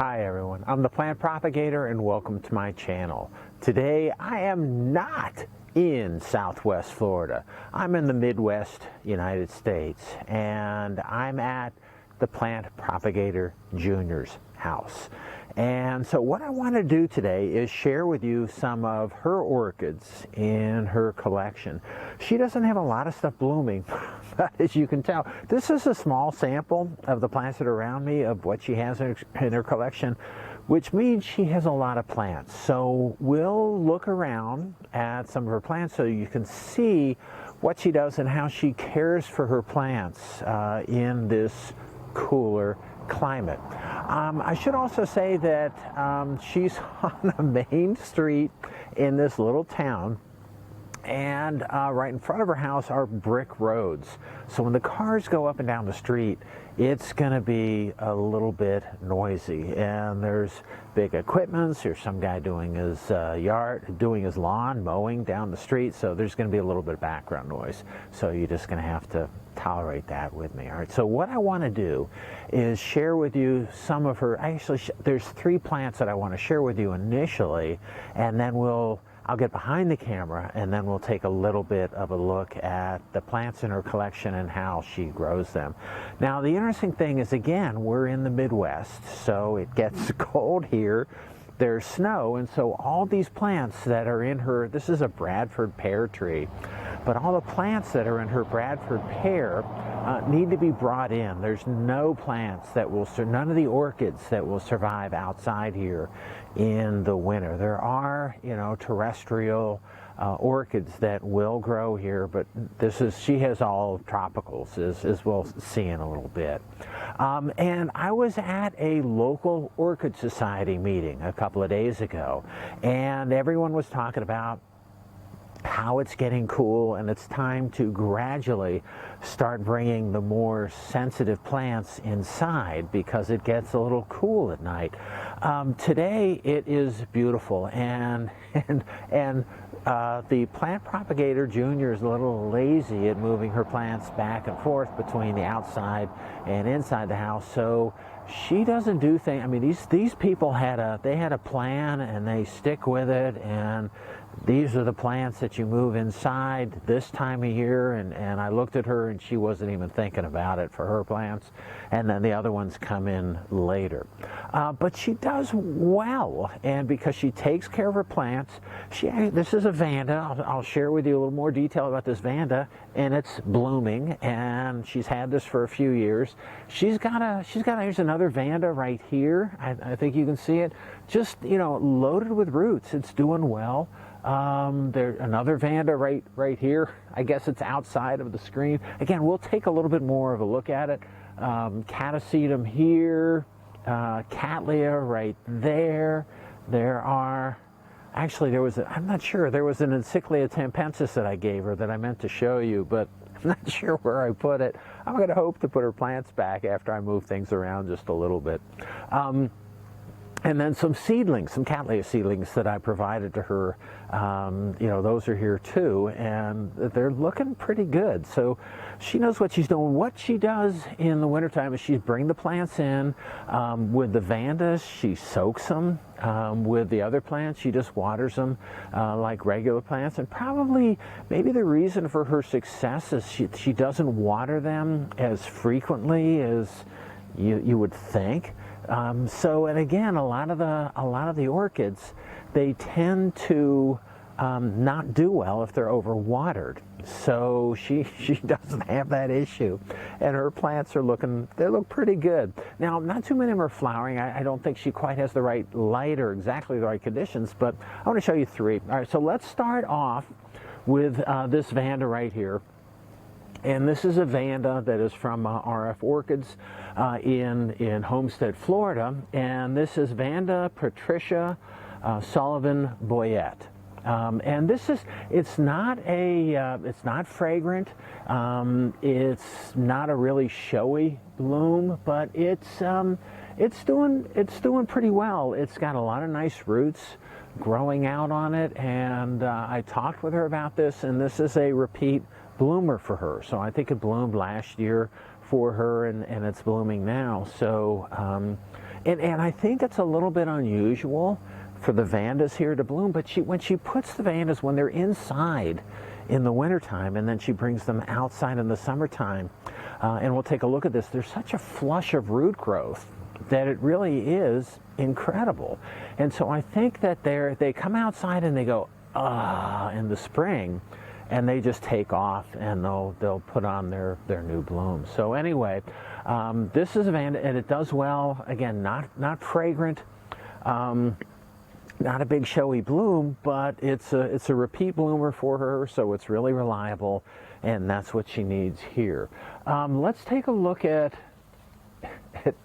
Hi everyone, I'm the Plant Propagator and welcome to my channel. Today I am not in Southwest Florida. I'm in the Midwest United States and I'm at the Plant Propagator Jr.'s house. And so what I want to do today is share with you some of her orchids in her collection. She doesn't have a lot of stuff blooming, but as you can tell, this is a small sample of the plants that are around me of what she has in her collection, which means she has a lot of plants. So we'll look around at some of her plants so you can see what she does and how she cares for her plants in this cooler climate. I should also say that she's on a main street in this little town, and right in front of her house are brick roads. So when the cars go up and down the street, it's going to be a little bit noisy. And there's big equipment. There's some guy doing his doing his lawn, mowing down the street. So there's going to be a little bit of background noise. So you're just going to have to tolerate that with me. All right. So what I want to do is share with you some of her. There's 3 plants that I want to share with you initially, and then I'll get behind the camera and then we'll take a little bit of a look at the plants in her collection and how she grows them. Now the interesting thing is, again, we're in the Midwest, so it gets cold here. There's snow, and so all these plants that are in her, this is a Bradford pear tree, but all the plants that are in her Bradford pear need to be brought in. There's no plants that will, none of the orchids that will survive outside here in the winter. There are, terrestrial orchids that will grow here, but she has all tropicals, as we'll see in a little bit. And I was at a local Orchid Society meeting a couple of days ago, and everyone was talking about how it's getting cool and it's time to gradually start bringing the more sensitive plants inside because it gets a little cool at night. Today it is beautiful, and the Plant Propagator Jr. is a little lazy at moving her plants back and forth between the outside and inside the house, so she doesn't do things. I mean, these people had a plan and they stick with it, and these are the plants that you move inside this time of year, and I looked at her and she wasn't even thinking about it for her plants, and then the other ones come in later. But she does well, and because she takes care of her plants, this is a Vanda. I'll share with you a little more detail about this Vanda, and it's blooming, and she's had this for a few years. Here's another Vanda right here. I think you can see it, just loaded with roots. It's doing well. There's another Vanda right here. I guess it's outside of the screen. Again, we'll take a little bit more of a look at it. Catasetum here, Cattleya right there. I'm not sure, there was an Encyclia tampensis that I gave her that I meant to show you, but I'm not sure where I put it. I'm going to hope to put her plants back after I move things around just a little bit. And then some seedlings, some Cattleya seedlings that I provided to her, those are here too, and they're looking pretty good. So she knows what she's doing. What she does in the wintertime is she brings the plants in. With the Vandas, she soaks them. With the other plants, she just waters them like regular plants. And maybe the reason for her success is she doesn't water them as frequently as you would think. And again, a lot of the orchids, they tend to not do well if they're overwatered. So she doesn't have that issue, and her plants they look pretty good. Now, not too many of them are flowering. I don't think she quite has the right light or exactly the right conditions, but I want to show you 3. All right, so let's start off with this Vanda right here. And this is a Vanda that is from RF Orchids in Homestead, Florida. And this is Vanda Patricia Sullivan Boyett. And it's not fragrant. It's not a really showy bloom, but it's doing pretty well. It's got a lot of nice roots growing out on it, and I talked with her about this, and this is a repeat bloomer for her. So I think it bloomed last year for her, and it's blooming now. So And I think it's a little bit unusual for the Vandas here to bloom, but when she puts the Vandas, when they're inside in the wintertime, and then she brings them outside in the summertime, and we'll take a look at this, there's such a flush of root growth that it really is incredible. And so I think that they come outside and they go, in the spring, and they just take off, and they'll put on their new blooms. So anyway, this is a Vanda, and it does well. Again, not fragrant, not a big showy bloom, but it's a repeat bloomer for her, so it's really reliable, and that's what she needs here. Let's take a look at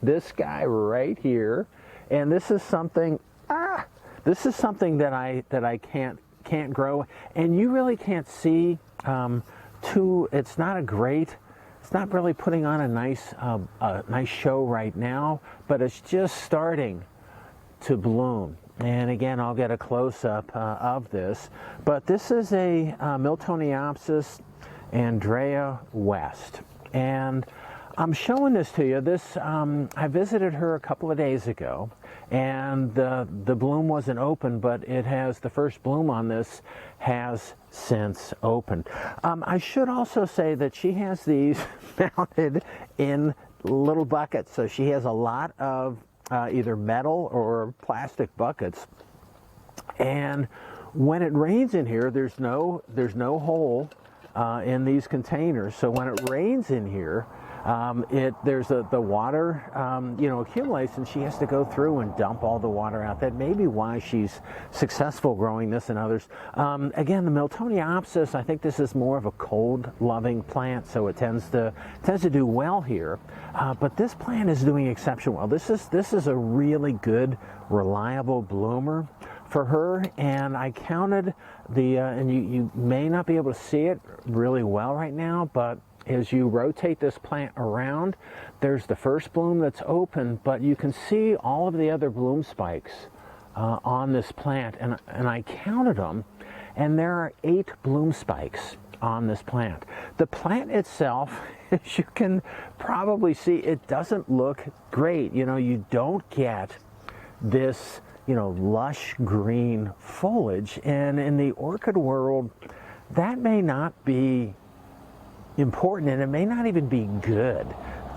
this guy right here, and this is something that I can't grow, and you really can't see it's not really putting on a nice show right now, but it's just starting to bloom. And again, I'll get a close-up of this, but this is a Miltoniopsis Andrea West, and I'm showing this to you. I visited her a couple of days ago, and the bloom wasn't open, but the first bloom on this has since opened. I should also say that she has these mounted in little buckets, so she has a lot of either metal or plastic buckets, and when it rains in here, there's no hole in these containers, so when it rains in here, the water accumulates, and she has to go through and dump all the water out. That may be why she's successful growing this and others. Again, the Miltoniopsis, I think this is more of a cold-loving plant, so it tends to do well here. But this plant is doing exceptionally well. This is a really good, reliable bloomer for her, and I counted and you may not be able to see it really well right now, but as you rotate this plant around, there's the first bloom that's open, but you can see all of the other bloom spikes on this plant, and I counted them, and there are 8 bloom spikes on this plant. The plant itself, as you can probably see, it doesn't look great. You don't get this lush green foliage, and in the orchid world, that may not be important, and it may not even be good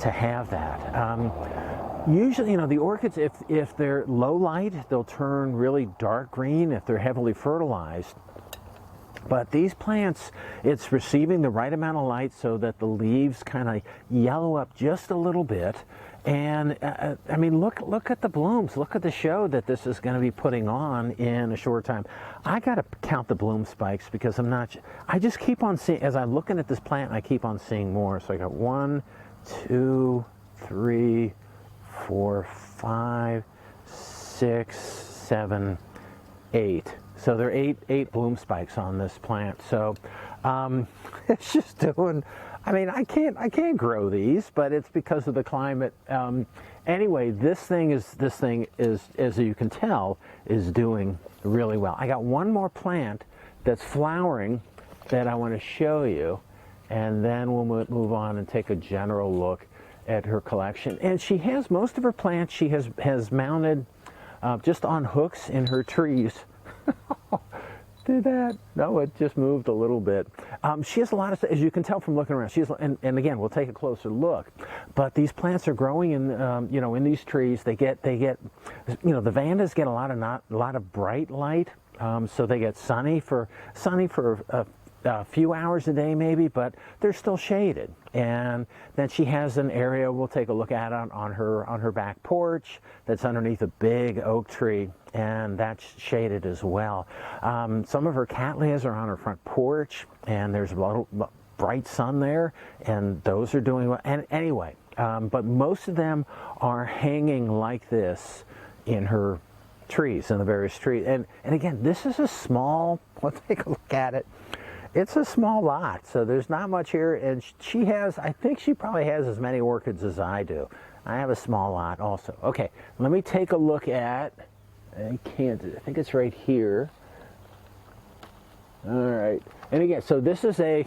to have that. Usually, the orchids, if they're low light, they'll turn really dark green if they're heavily fertilized. But these plants, it's receiving the right amount of light so that the leaves kind of yellow up just a little bit. And I mean, look at the blooms. Look at the show that this is going to be putting on in a short time. I got to count the bloom spikes because I just keep on seeing, as I'm looking at this plant, I keep on seeing more. So I got 1, 2, 3, 4, 5, 6, 7, 8. So there are eight bloom spikes on this plant. So it's just doing. I mean, I can't grow these, but it's because of the climate. Anyway, this thing is, as you can tell, is doing really well. I got one more plant that's flowering that I want to show you, and then we'll move on and take a general look at her collection. And she has most of her plants. She has mounted just on hooks in her trees. Did that? No, it just moved a little bit. She has a lot of, as you can tell from looking around. And again, we'll take a closer look. But these plants are growing in, in these trees. They get, the Vandas get a lot of bright light. So they get sunny for a few hours a day maybe, but they're still shaded. And then she has an area we'll take a look at on her back porch that's underneath a big oak tree, and that's shaded as well. Some of her cattleyas are on her front porch, and there's a lot of bright sun there, and those are doing well. And anyway, but most of them are hanging like this in her trees, in the various trees. And again, this is a small, let's take a look at it. It's a small lot, so there's not much here, and she has, I think she probably has as many orchids as I do. I have a small lot also. Okay, let me take a look at, I think it's right here. All right, and again, so this is a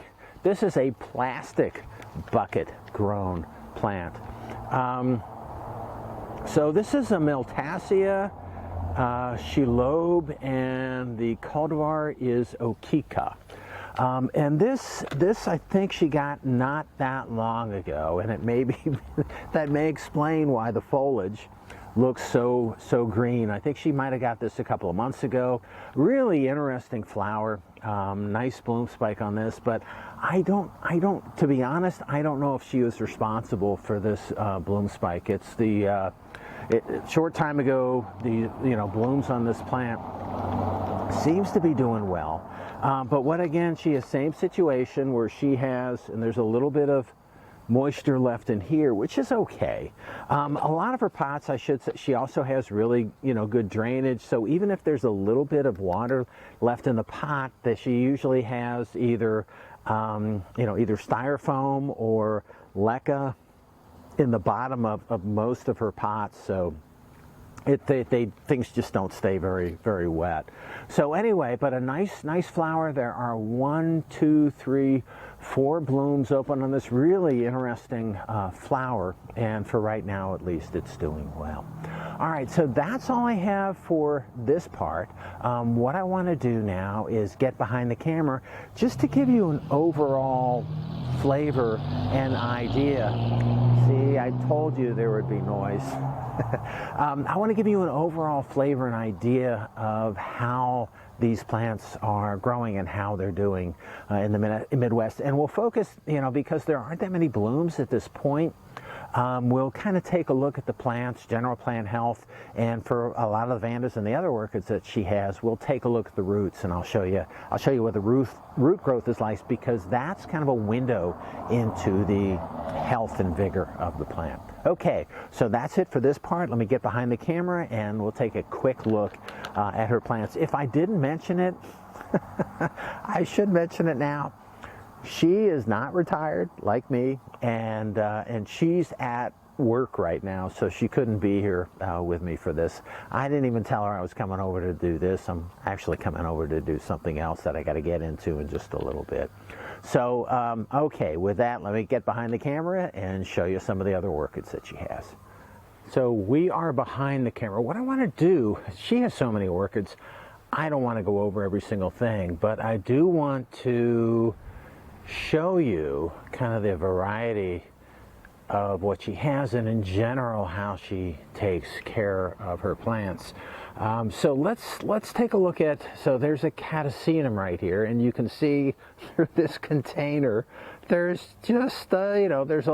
plastic bucket grown plant. So this is a Miltoniopsis Shelob, and the cultivar is Okika. And this I think she got not that long ago, and it may be that may explain why the foliage looks so green. I think she might have got this a couple of months ago. Really interesting flower, nice bloom spike on this, but I don't, to be honest, I don't know if she was responsible for this bloom spike. It's the short time ago, the blooms on this plant seems to be doing well. But what again, she has same situation where she has, and there's a little bit of moisture left in here, which is okay. A lot of her pots, I should say, she also has really, good drainage. So even if there's a little bit of water left in the pot, that she usually has either, either styrofoam or leca in the bottom of most of her pots. So things just don't stay very wet. So anyway, but a nice flower. There are 1, 2, 3, 4 blooms open on this really interesting flower, and for right now at least it's doing well. All right, so that's all I have for this part. What I want to do now is get behind the camera just to give you an overall flavor and idea. See, I told you there would be noise. I want to give you an overall flavor and idea of how these plants are growing and how they're doing in the Midwest. And we'll focus, because there aren't that many blooms at this point, we'll kind of take a look at the plants, general plant health, and for a lot of the Vandas and the other orchids that she has, we'll take a look at the roots, and I'll show you what the root growth is like, because that's kind of a window into the health and vigor of the plant. Okay, so that's it for this part. Let me get behind the camera and we'll take a quick look at her plants. If I didn't mention it, I should mention it now. She is not retired like me, and she's at work right now, so she couldn't be here with me for this. I didn't even tell her I was coming over to do this. I'm actually coming over to do something else that I got to get into in just a little bit. So, okay, with that, let me get behind the camera and show you some of the other orchids that she has. So we are behind the camera. What I want to do, she has so many orchids, I don't want to go over every single thing, but I do want to show you kind of the variety of what she has, and in general how she takes care of her plants. So let's take a look at, so there's a catasetum right here, and you can see through this container there's just there's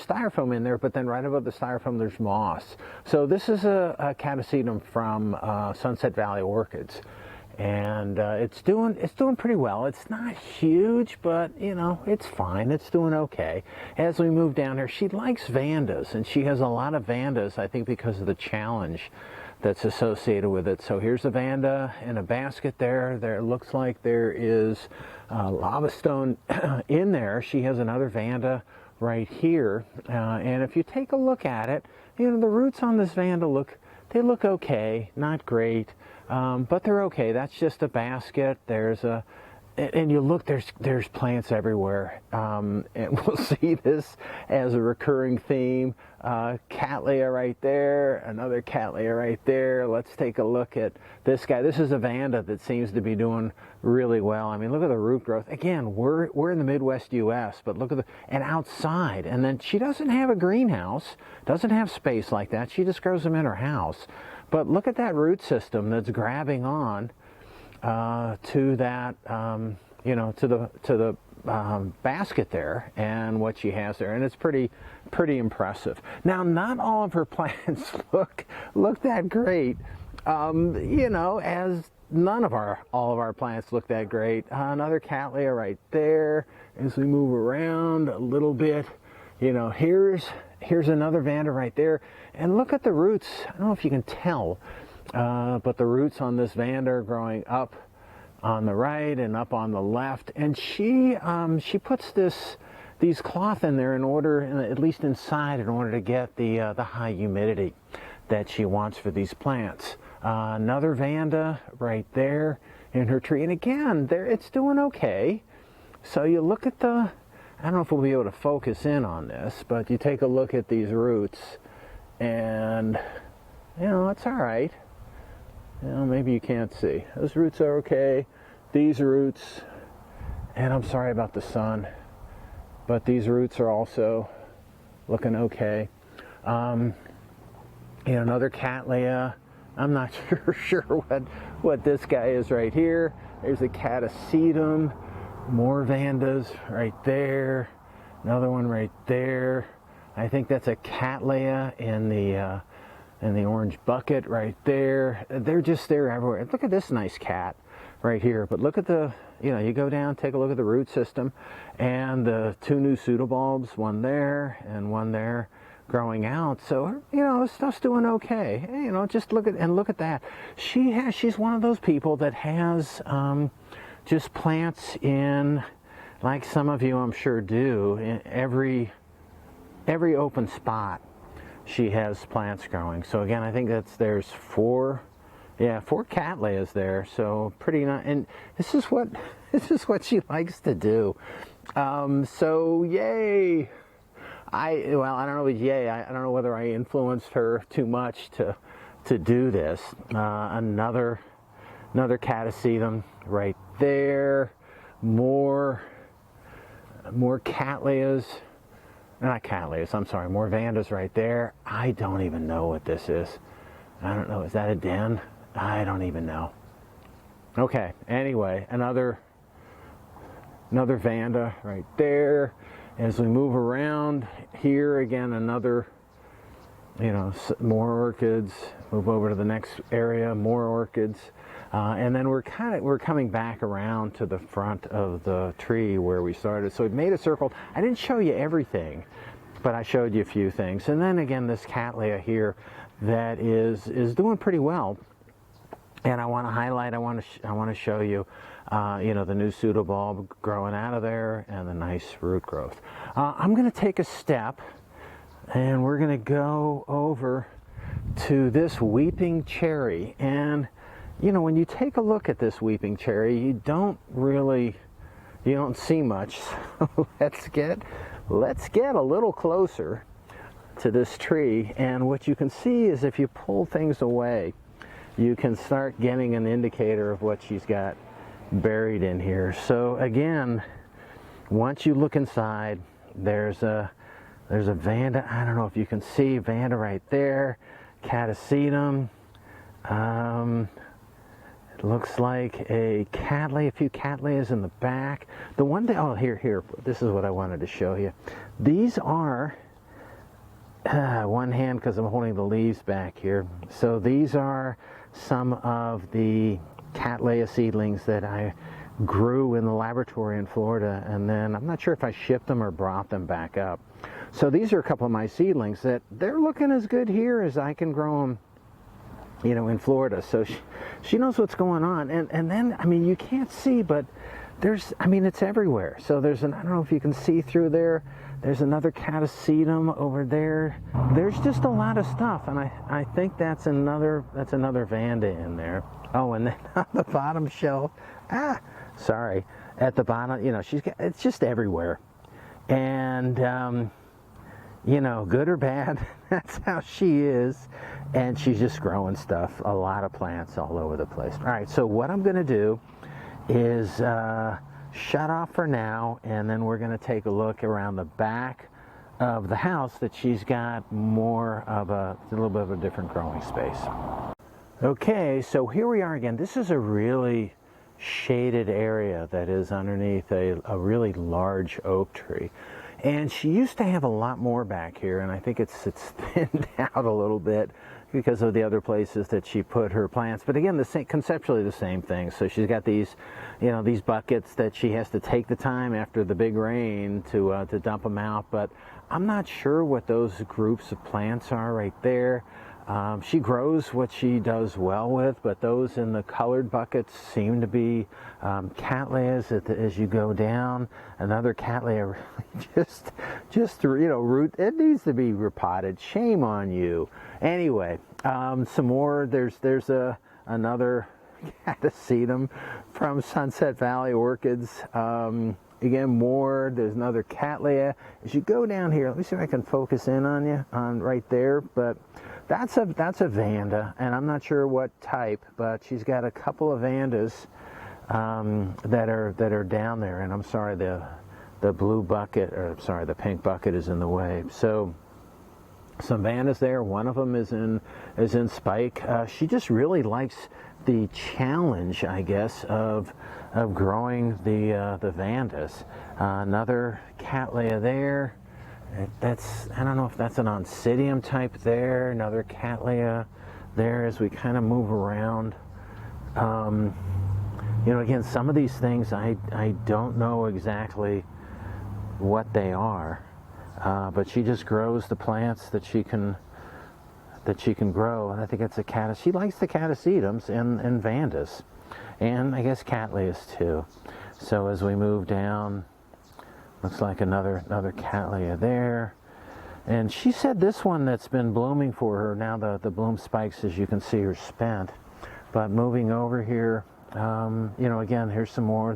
styrofoam in there, but then right above the styrofoam there's moss. So this is a catasetum from Sunset Valley Orchids, and it's doing pretty well. It's not huge, but it's fine. It's doing okay. As we move down here, she likes Vandas, and she has a lot of Vandas, I think because of the challenge that's associated with it. So here's a Vanda in a basket there. There looks like there is lava stone in there. She has another Vanda right here, and if you take a look at it, the roots on this Vanda look okay, not great. But they're okay. That's just a basket. And you look, there's plants everywhere, and we'll see this as a recurring theme. Cattleya right there, another Cattleya right there. Let's take a look at this guy. This is a Vanda that seems to be doing really well. I mean, look at the root growth. Again, we're in the Midwest U.S., but look at and outside. And then she doesn't have a greenhouse, doesn't have space like that. She just grows them in her house. But look at that root system that's grabbing on to that, to the basket there, and what she has there, and it's pretty impressive. Now, not all of her plants look that great, as all of our plants look that great. Another Cattleya right there. As we move around a little bit, here's another Vanda right there, and look at the roots. I don't know if you can tell, but the roots on this Vanda are growing up on the right and up on the left, and she puts these cloth in there in order, at least inside, in order to get the high humidity that she wants for these plants. Another Vanda right there in her tree, and again, it's doing okay. So you look at I don't know if we'll be able to focus in on this, but you take a look at these roots, and you know, it's all right. You know, maybe you can't see. Those roots are okay. These roots, and I'm sorry about the sun, but these roots are also looking okay. You know, another Cattleya. I'm not sure what this guy is right here. There's a Catasetum, more Vandas right there, another one right there. I think that's a Cattleya in the orange bucket right there. They're everywhere. Look at this nice cat right here. But look at the, you know, you go down, take a look at the root system, and the two new pseudobulbs, one there and one there, growing out. So, you know, stuff's doing okay. You know, just look at that. She's one of those people that has just plants in, like some of you I'm sure do, in every open spot. She has plants growing. So again, I think there's four Cattleyas there. So pretty nice. And this is what she likes to do. So yay! I don't know, yay! I don't know whether I influenced her too much to do this. Another Catasetum right there. More Cattleyas. Not Cattleyas, I'm sorry, more Vandas right there. I don't even know what this is. I don't know, is that a den? I don't even know. Okay, anyway, another Vanda right there. As we move around here, again, another, you know, more orchids. Move over to the next area, more orchids. And then we're coming back around to the front of the tree where we started. So it made a circle. I didn't show you everything, but I showed you a few things. And then again, this Cattleya here that is doing pretty well. And I want to highlight. I want to show you, you know, the new pseudobulb growing out of there and the nice root growth. I'm going to take a step, and we're going to go over to this weeping cherry. And you know, when you take a look at this weeping cherry, you don't see much. So let's get a little closer to this tree, and what you can see is if you pull things away, you can start getting an indicator of what she's got buried in here. So again, once you look inside, there's a Vanda. I don't know if you can see Vanda right there, Catasetum. It looks like a Cattleya, a few Cattleyas in the back. The one thing, oh, here, this is what I wanted to show you. These are, one hand because I'm holding the leaves back here. So these are some of the Cattleya seedlings that I grew in the laboratory in Florida, and then I'm not sure if I shipped them or brought them back up. So these are a couple of my seedlings that they're looking as good here as I can grow them, you know, in Florida. So she knows what's going on. And then, I mean, you can't see, but it's everywhere. So I don't know if you can see through there. There's another Catasetum over there. There's just a lot of stuff, and I think that's another Vanda in there. Oh, and then on the bottom shelf, at the bottom, you know, it's just everywhere. And you know, good or bad, that's how she is. And she's just growing stuff, a lot of plants all over the place. All right, so what I'm going to do is shut off for now, and then we're going to take a look around the back of the house that she's got more of a little bit of a different growing space. Okay, so here we are again. This is a really shaded area that is underneath a really large oak tree. And she used to have a lot more back here, and I think it's thinned out a little bit because of the other places that she put her plants. But again, conceptually the same thing. So she's got these, you know, these buckets that she has to take the time after the big rain to dump them out. But I'm not sure what those groups of plants are right there. She grows what she does well with, but those in the colored buckets seem to be Cattleyas as you go down. Another Cattleya just you know, root. It needs to be repotted. Shame on you. Anyway, some more. There's another Catasetum from Sunset Valley Orchids. again, more. There's another Cattleya. As you go down here, let me see if I can focus in on you, on right there. But that's a Vanda, and I'm not sure what type, but she's got a couple of Vandas that are down there. And I'm sorry, the blue bucket, or sorry, the pink bucket is in the way. So some Vandas there. One of them is in spike. She just really likes the challenge, I guess, of growing the Vandas. Another Cattleya there. I don't know if that's an Oncidium type there. Another Cattleya there as we kind of move around. You know, again, some of these things I don't know exactly what they are, but she just grows the plants that she can grow, and I think it's she likes the Catasetums and Vandas, and I guess Cattleyas too. So as we move down, looks like another Cattleya there. And she said this one that's been blooming for her, now the bloom spikes, as you can see, are spent. But moving over here, you know, again, here's some more.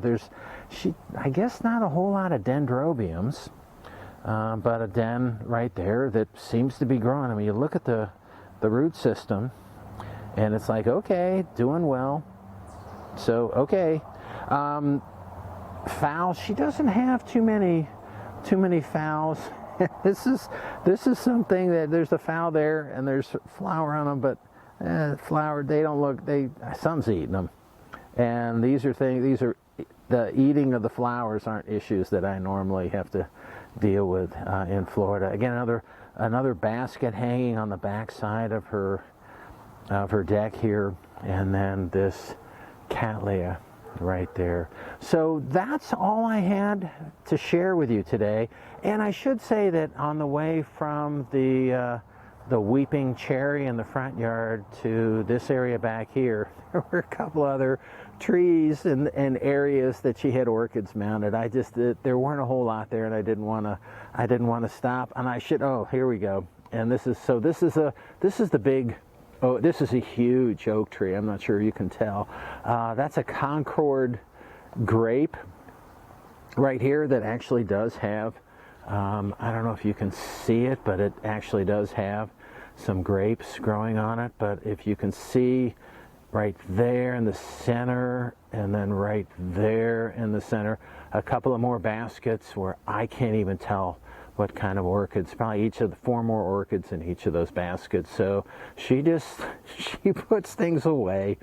I guess not a whole lot of dendrobiums, but a den right there that seems to be growing. I mean, you look at the root system, and it's like, okay, doing well. So, okay. Phals, she doesn't have too many phals. This is something that there's a phal there, and there's flower on them, but flower, they don't look, some's eating them. And these are the eating of the flowers aren't issues that I normally have to deal with in Florida. Again, another basket hanging on the back side of her deck here, and then this Cattleya right there. So that's all I had to share with you today. And I should say that on the way from the weeping cherry in the front yard to this area back here, there were a couple other trees and areas that she had orchids mounted. There weren't a whole lot there, and I didn't want to stop. And I should, oh, here we go. And this is the big, oh, this is a huge oak tree. I'm not sure you can tell. That's a Concord grape right here that actually does have, I don't know if you can see it, but it actually does have some grapes growing on it. But if you can see right there in the center, and then right there in the center, a couple of more baskets where I can't even tell what kind of orchids. Probably 4 more orchids in each of those baskets. So she puts things away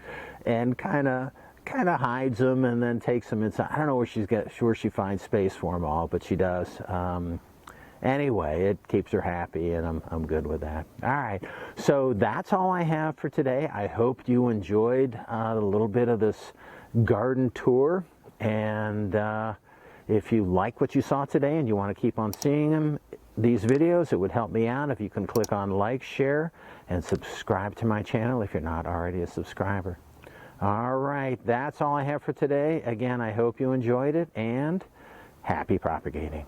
and kind of hides them and then takes them inside. I don't know where she finds space for them all, but she does. Anyway, it keeps her happy, and I'm good with that. All right, so that's all I have for today. I hope you enjoyed a little bit of this garden tour, and if you like what you saw today and you want to keep on seeing these videos, it would help me out if you can click on like, share, and subscribe to my channel if you're not already a subscriber. All right, that's all I have for today. Again, I hope you enjoyed it, and happy propagating.